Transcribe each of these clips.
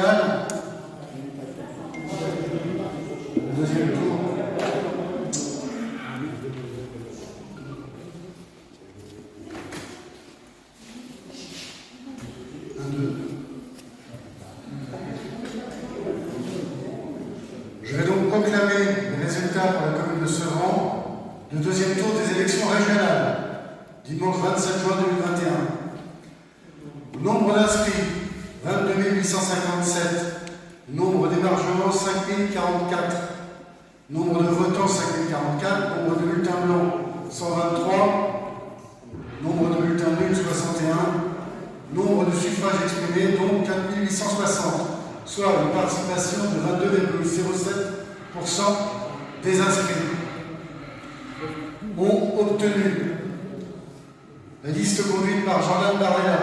régional. Le deuxième tour. Je vais donc proclamer les résultats pour la commune de Sevran du deuxième tour des élections régionales, dimanche 27 juin 2021. Nombre d'inscrits, 22 857. Nombre d'émargements, 5 044. Nombre de votants, 5 044. Nombre de bulletins blancs, 123. Nombre de bulletins nuls, 61. Nombre de suffrages exprimés, donc 4 860. Soit une participation de 22,07% des inscrits. Ont obtenu la liste conduite par Jordan Barrella,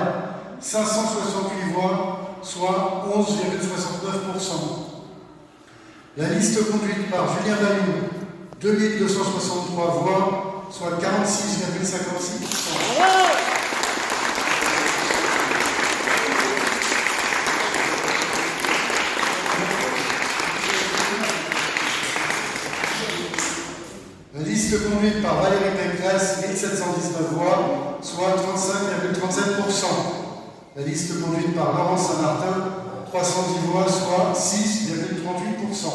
568 voix, soit 11,69%. La liste conduite par Julien Dalou, 2263 voix, soit 46,56%. La liste conduite par Valérie Pécresse, 1719 voix, soit 35,37%. La liste conduite par Laurent Saint-Martin, 310 voix, soit 6,38%.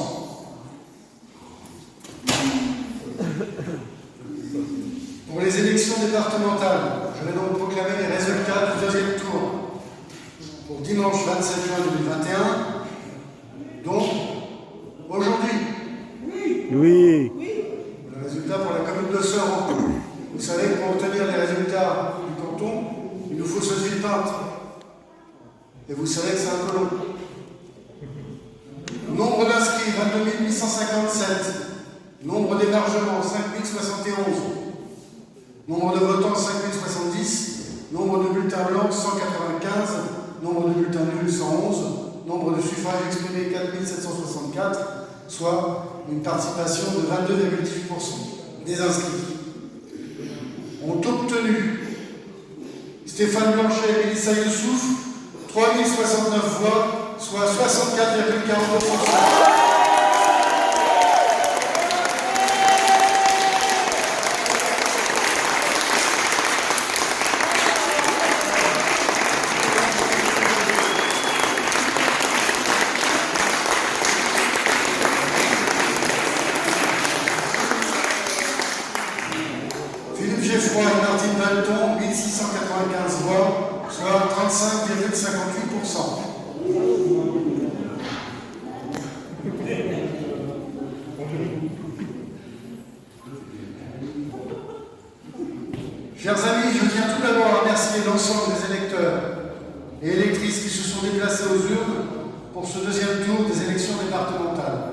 Pour les élections départementales, je vais donc proclamer les résultats du deuxième tour. Pour dimanche 27 juin 2021, donc aujourd'hui. Oui. Le résultat pour la commune de Sevran. Vous savez que pour obtenir les résultats du canton, il nous faut ce fil-peinte. Et vous savez que c'est un peu long. Nombre d'inscrits, 22 857. Nombre d'émargements, 5 071. Nombre de votants, 5 070. Nombre de bulletins blancs, 195. Nombre de bulletins nuls, 111. Nombre de suffrages exprimés, 4 764. Soit une participation de 22,18% des inscrits. Ont obtenu Stéphane Blanchet et Mélissa Youssouf, 3 069 voix, soit 64,42%. Geoffroy et Martine Balton, 1695 voix, soit 35,58%. Chers amis, je tiens tout d'abord à remercier l'ensemble des électeurs et électrices qui se sont déplacés aux urnes pour ce deuxième tour des élections départementales.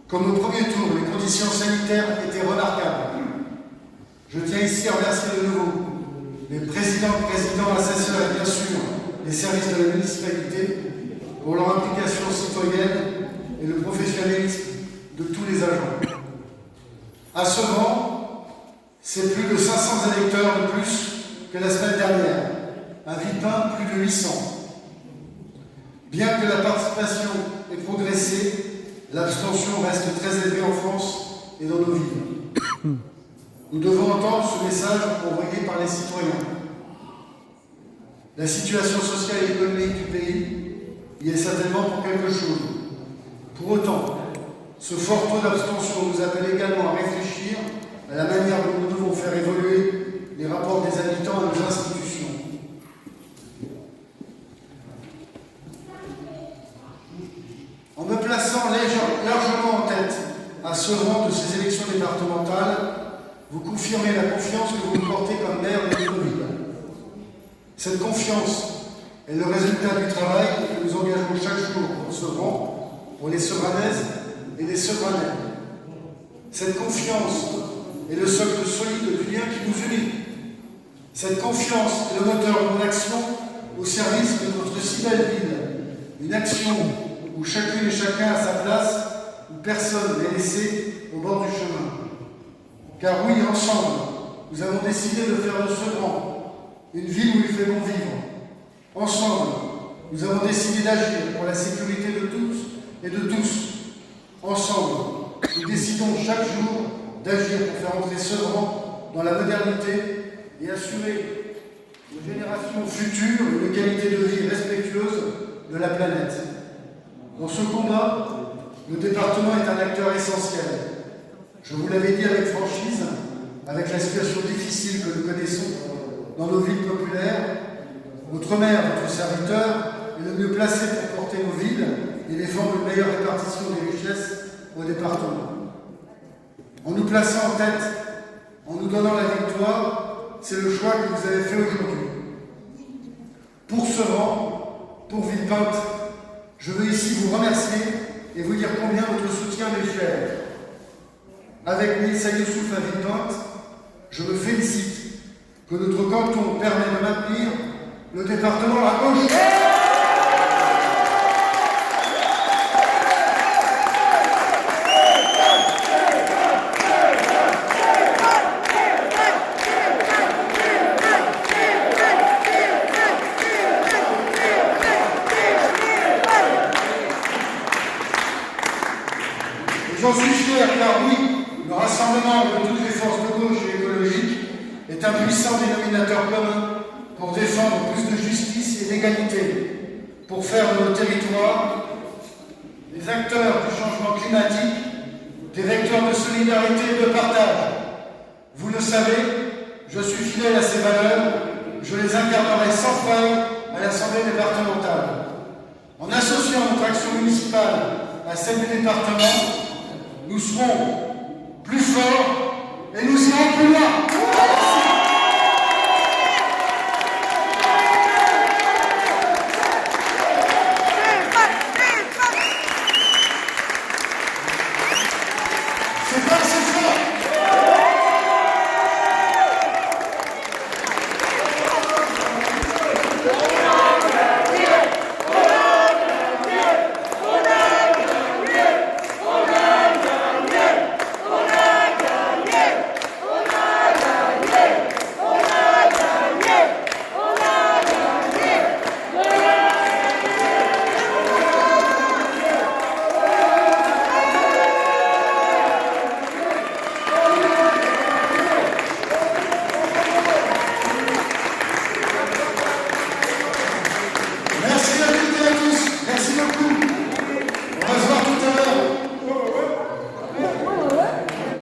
Comme au premier tour, les conditions sanitaires étaient remarquables. Je tiens ici à remercier de nouveau les présidents, assesseurs et bien sûr les services de la municipalité pour leur implication citoyenne et le professionnalisme de tous les agents. À Sevran, c'est plus de 500 électeurs de plus que la semaine dernière. À Villepin, plus de 800. Bien que la participation ait progressé, l'abstention reste très élevée en France et dans nos villes. Nous devons entendre ce message envoyé par les citoyens. La situation sociale et économique du pays y est certainement pour quelque chose. Pour autant, ce fort taux d'abstention nous appelle également à réfléchir à la manière dont nous devons faire évoluer les rapports des habitants à nos institutions. En me plaçant largement en tête à Sevran de ces élections départementales, vous confirmez la confiance que vous me portez comme maire de notre ville. Cette confiance est le résultat du travail que nous engageons chaque jour pour Sevran, pour les Sevranaises et les Sevranais. Cette confiance est le socle solide du lien qui nous unit. Cette confiance est le moteur de mon action au service de notre si belle ville. Une action où chacune et chacun a sa place, où personne n'est laissé au bord du chemin. Car oui, ensemble, nous avons décidé de faire de Sevran une ville où il fait bon vivre. Ensemble, nous avons décidé d'agir pour la sécurité de tous et de tous. Ensemble, nous décidons chaque jour d'agir pour faire entrer Sevran dans la modernité et assurer aux générations futures une qualité de vie respectueuse de la planète. Dans ce combat, le département est un acteur essentiel. Je vous l'avais dit avec franchise, avec la situation difficile que nous connaissons dans nos villes populaires, votre maire, votre serviteur, est le mieux placé pour porter nos villes et défendre une meilleure répartition des richesses au département. En nous plaçant en tête, en nous donnant la victoire, c'est le choix que vous avez fait aujourd'hui. Pour Sevran, pour Villepinte, je veux ici vous remercier et vous dire combien votre soutien m'est cher. Avec Mélissa Youssouf à Villepinte, je me félicite que notre canton permet de maintenir le département à gauche. J'en suis fier car oui, le rassemblement de toutes les forces de gauche et écologiques est un puissant dénominateur commun pour défendre plus de justice et d'égalité, pour faire de nos territoires des acteurs du changement climatique, des vecteurs de solidarité et de partage. Vous le savez, je suis fidèle à ces valeurs, je les incarnerai sans faille à l'Assemblée départementale. En associant notre action municipale à celle du département, nous serons plus forts et nous irons plus loin.